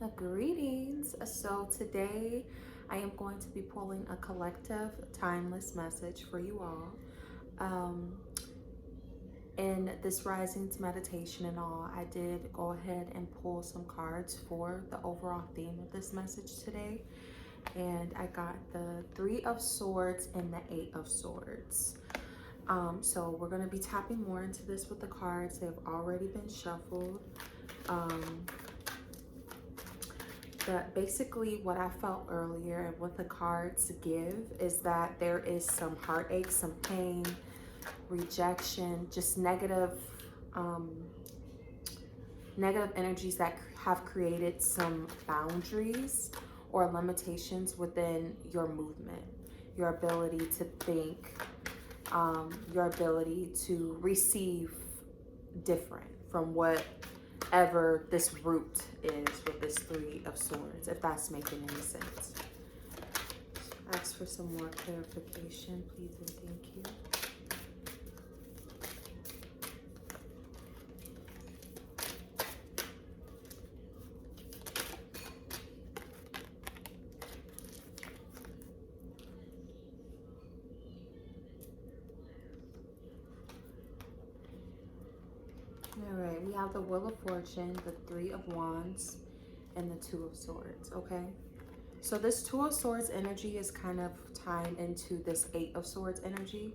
Greetings. So today I am going to be pulling a collective timeless message for you all. Um, in this Rising's meditation and all, I did go ahead and pull some cards for the overall theme of this message today. And I got the Three of Swords and the Eight of Swords. So we're going to be tapping more into this with the cards. They've already been shuffled. Um, But basically what I felt earlier and what the cards give is that there is some heartache, some pain, rejection, just um, negative energies that have created some boundaries or limitations within your movement, your ability to think, your ability to receive different from whatever this root is with this Three of Swords, if that's making any sense. Ask for some more clarification, please and thank you. All right, we have the Wheel of Fortune, the Three of Wands, and the Two of Swords, okay? So this Two of Swords energy is kind of tied into this Eight of Swords energy.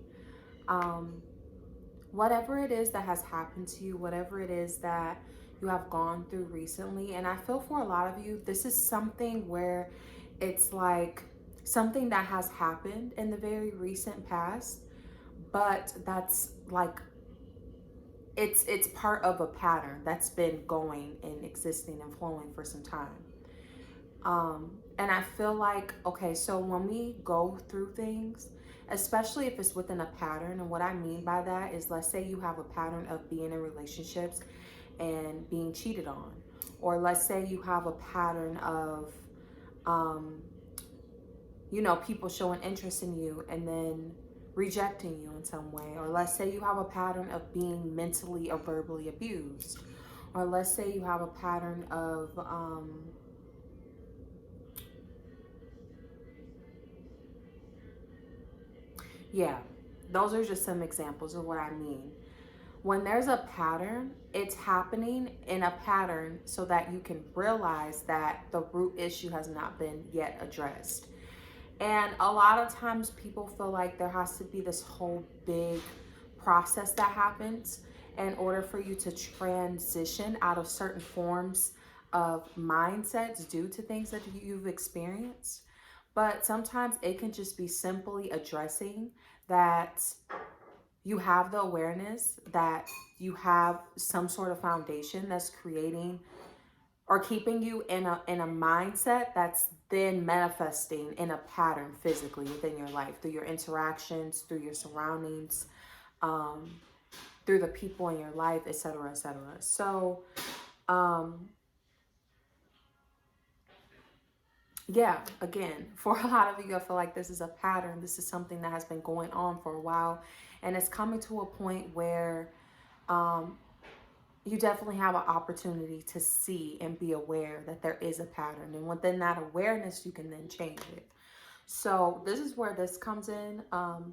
Whatever it is that has happened to you, whatever it is that you have gone through recently, and I feel for a lot of you, this is something where it's like something that has happened in the very recent past, but that's like it's part of a pattern that's been going and existing and flowing for some time. And I feel like, okay, so when we go through things, especially if it's within a pattern, and what I mean by that is, let's say you have a pattern of being in relationships and being cheated on, or let's say you have a pattern of, people showing interest in you and then rejecting you in some way, or let's say you have a pattern of being mentally or verbally abused, or let's say you have a pattern of, yeah, those are just some examples of what I mean. When there's a pattern, it's happening in a pattern so that you can realize that the root issue has not been yet addressed. And a lot of times people feel like there has to be this whole big process that happens in order for you to transition out of certain forms of mindsets due to things that you've experienced. But sometimes it can just be simply addressing that you have the awareness that you have some sort of foundation that's creating or keeping you in a mindset that's then manifesting in a pattern physically within your life, through your interactions, through your surroundings, um, through the people in your life, etc., etc. So yeah, again, for a lot of you, I feel like this is a pattern. This is something that has been going on for a while, and it's coming to a point where you definitely have an opportunity to see and be aware that there is a pattern, and within that awareness you can then change it. So this is where this comes in,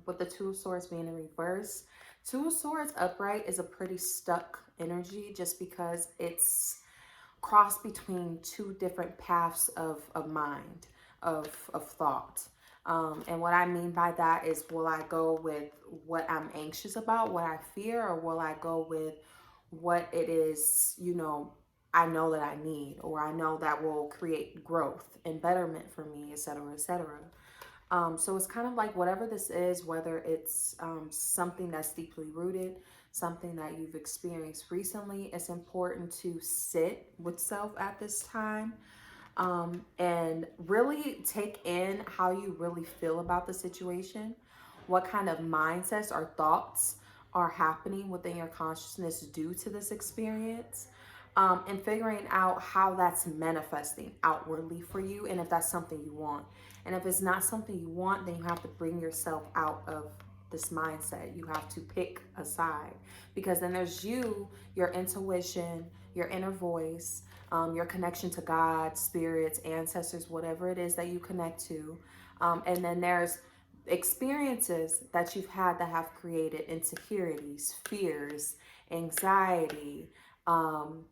with the Two of Swords being in reverse. Two of Swords upright is a pretty stuck energy, just because it's crossed between two different paths of mind, of thought. And what I mean by that is, will I go with what I'm anxious about, what I fear, or will I go with what it is, I know that I need, or I know that will create growth and betterment for me, etc., etc. So it's kind of like whatever this is, whether it's something that's deeply rooted, something that you've experienced recently, it's important to sit with self at this time, and really take in how you really feel about the situation, what kind of mindsets or thoughts are happening within your consciousness due to this experience, and figuring out how that's manifesting outwardly for you, and if that's something you want. And if it's not something you want, then you have to bring yourself out of this mindset. You have to pick a side, because then there's you, your intuition, your inner voice, your connection to God, spirits, ancestors, whatever it is that you connect to. And then there's experiences that you've had that have created insecurities, fears, anxiety, um,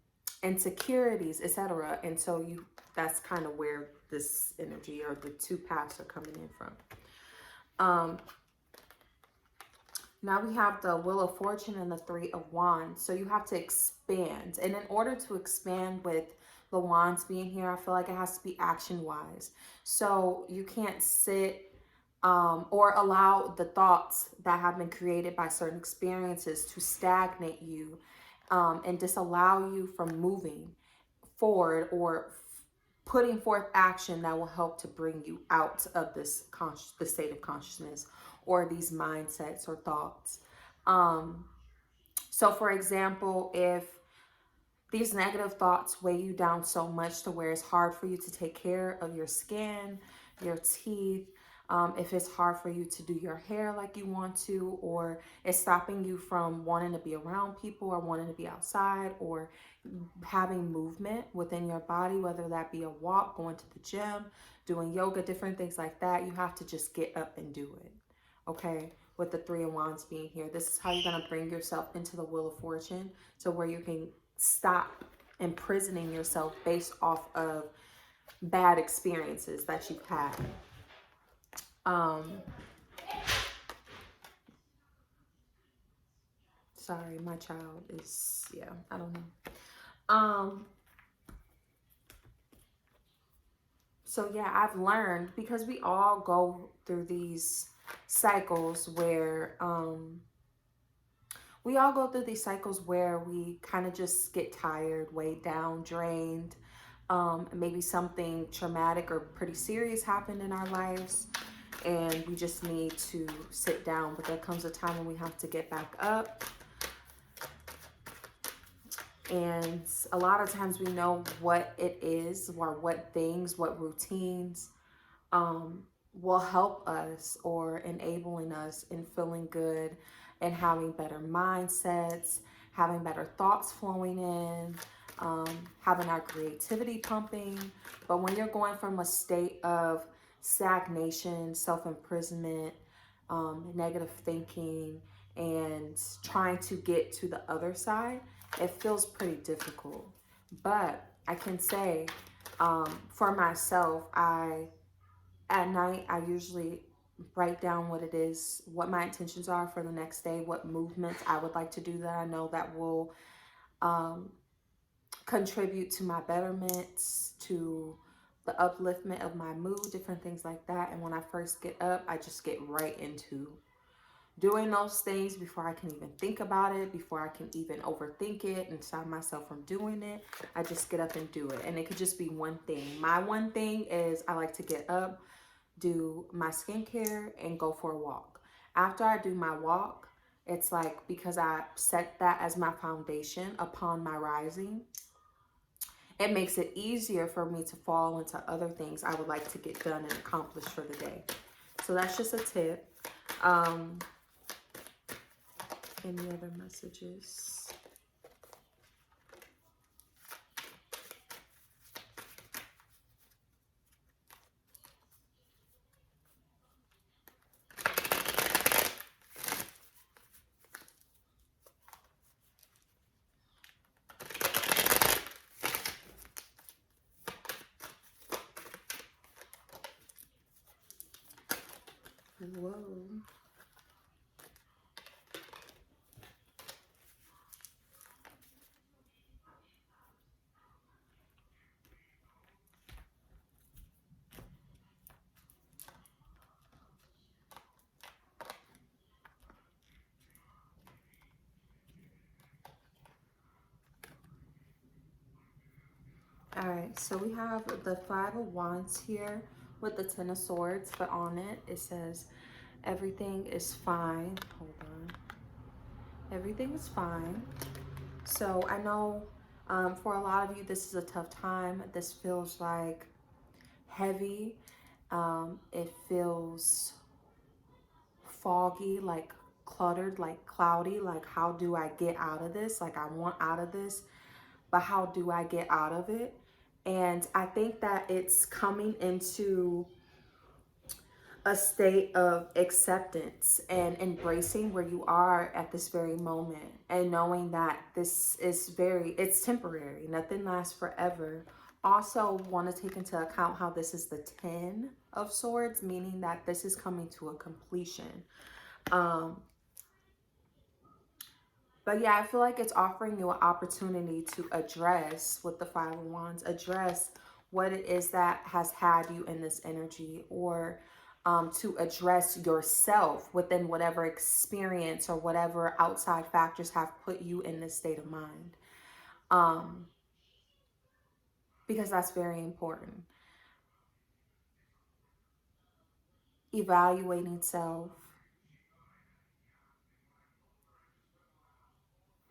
insecurities, etc. And so that's kind of where this energy or the two paths are coming in from. Now we have the Wheel of Fortune and the Three of Wands. So you have to expand. And in order to expand with the Wands being here, I feel like it has to be action-wise. So you can't sit or allow the thoughts that have been created by certain experiences to stagnate you and disallow you from moving forward or putting forth action that will help to bring you out of the state of consciousness or these mindsets or thoughts. So for example, if these negative thoughts weigh you down so much to where it's hard for you to take care of your skin, your teeth, if it's hard for you to do your hair like you want to, or it's stopping you from wanting to be around people or wanting to be outside or having movement within your body, whether that be a walk, going to the gym, doing yoga, different things like that, you have to just get up and do it. Okay, with the Three of Wands being here, this is how you're going to bring yourself into the Wheel of Fortune to where you can stop imprisoning yourself based off of bad experiences that you've had. Sorry, my child is, yeah, I don't know. So yeah, I've learned, because we all go through these cycles where we kind of just get tired, weighed down, drained. Maybe something traumatic or pretty serious happened in our lives and we just need to sit down. But there comes a time when we have to get back up. And a lot of times we know what it is or what things, what routines will help us or enabling us in feeling good and having better mindsets, having better thoughts flowing in, having our creativity pumping. But when you're going from a state of stagnation, self-imprisonment, negative thinking, and trying to get to the other side, it feels pretty difficult. But I can say for myself, at night, I usually write down what it is, what my intentions are for the next day, what movements I would like to do that I know that will contribute to my betterments, to the upliftment of my mood, different things like that. And when I first get up, I just get right into doing those things before I can even think about it, before I can even overthink it and stop myself from doing it. I just get up and do it. And it could just be one thing. My one thing is I like to get up, do my skincare, and go for a walk. After I do my walk, it's like, because I set that as my foundation upon my rising, it makes it easier for me to fall into other things I would like to get done and accomplish for the day. So that's just a tip. Any other messages? Whoa. All right, so we have the Five of Wands here with the Ten of Swords, but on it, it says, everything is fine. Hold on. Everything is fine. So I know for a lot of you, this is a tough time. This feels like heavy. It feels foggy, like cluttered, like cloudy. Like, how do I get out of this? Like, I want out of this. but how do I get out of it? And I think that it's coming into a state of acceptance and embracing where you are at this very moment, and knowing that this is it's temporary, nothing lasts forever. Also want to take into account how this is the 10 of swords, meaning that this is coming to a completion. But yeah, I feel like it's offering you an opportunity to address with the Five of Wands, address what it is that has had you in this energy, or to address yourself within whatever experience or whatever outside factors have put you in this state of mind. Because that's very important. Evaluating self,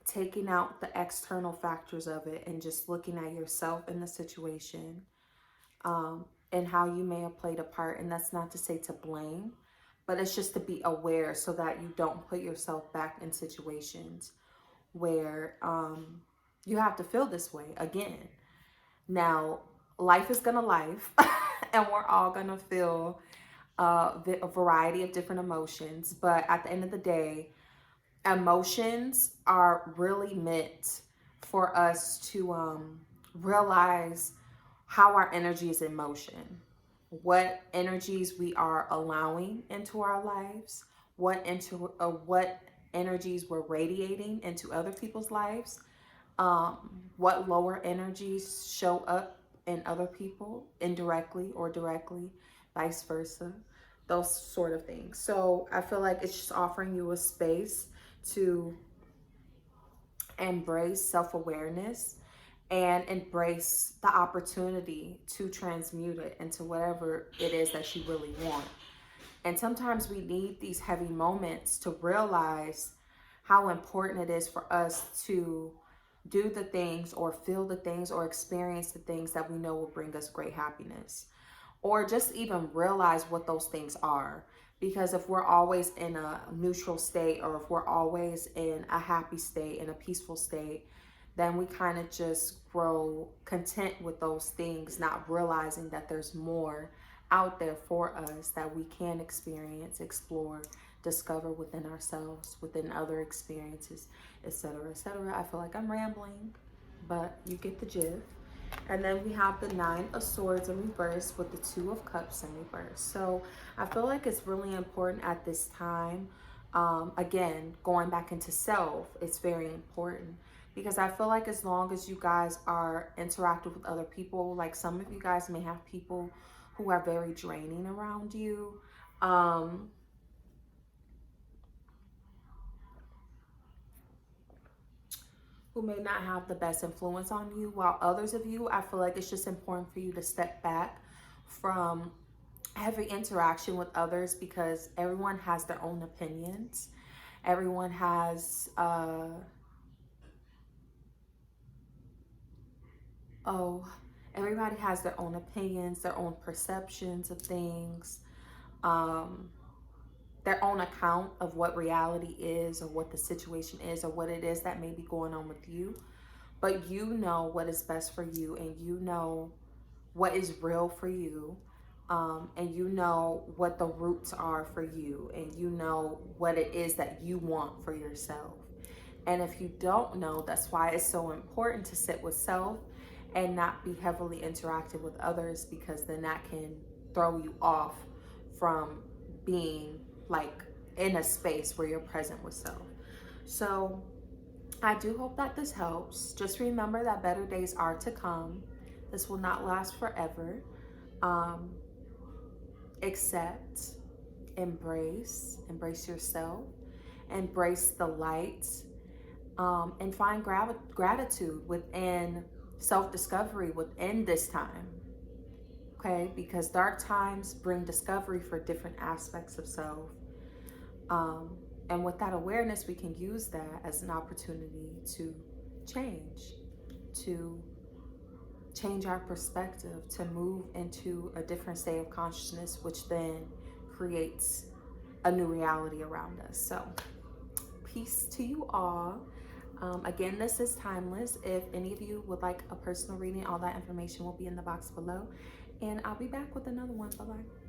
taking out the external factors of it, and just looking at yourself in the situation. And how you may have played a part. And that's not to say to blame, but it's just to be aware so that you don't put yourself back in situations where you have to feel this way again. Now, life is gonna life, and we're all gonna feel a variety of different emotions. But at the end of the day, emotions are really meant for us to realize how our energy is in motion, what energies we are allowing into our lives, what energies we're radiating into other people's lives, what lower energies show up in other people indirectly or directly, vice versa, those sort of things. So I feel like it's just offering you a space to embrace self-awareness and embrace the opportunity to transmute it into whatever it is that you really want. And sometimes we need these heavy moments to realize how important it is for us to do the things or feel the things or experience the things that we know will bring us great happiness, or just even realize what those things are. Because if we're always in a neutral state, or if we're always in a happy state, in a peaceful state, then we kind of just grow content with those things, not realizing that there's more out there for us that we can experience, explore, discover within ourselves, within other experiences, etc., etc. I feel like I'm rambling, but you get the gist. And then we have the Nine of Swords in reverse with the Two of Cups in reverse. So I feel like it's really important at this time. Again, going back into self, it's very important, because I feel like as long as you guys are interactive with other people, like some of you guys may have people who are very draining around you. Who may not have the best influence on you, while others of you, I feel like it's just important for you to step back from every interaction with others, because everyone has their own opinions. Everyone has everybody has their own opinions, their own perceptions of things, their own account of what reality is, or what the situation is, or what it is that may be going on with you. But you know what is best for you, and you know what is real for you, and you know what the roots are for you, and you know what it is that you want for yourself. And if you don't know, that's why it's so important to sit with self and not be heavily interactive with others, because then that can throw you off from being like in a space where you're present with self. So I do hope that this helps. Just remember that better days are to come. This will not last forever. Um, Accept, embrace yourself, embrace the light, and find gratitude within self-discovery within this time. Okay, because dark times bring discovery for different aspects of self. And with that awareness, we can use that as an opportunity to change, to change our perspective, to move into a different state of consciousness, which then creates a new reality around us. So peace to you all. Again, this is timeless. If any of you would like a personal reading, all that information will be in the box below. And I'll be back with another one. Bye-bye.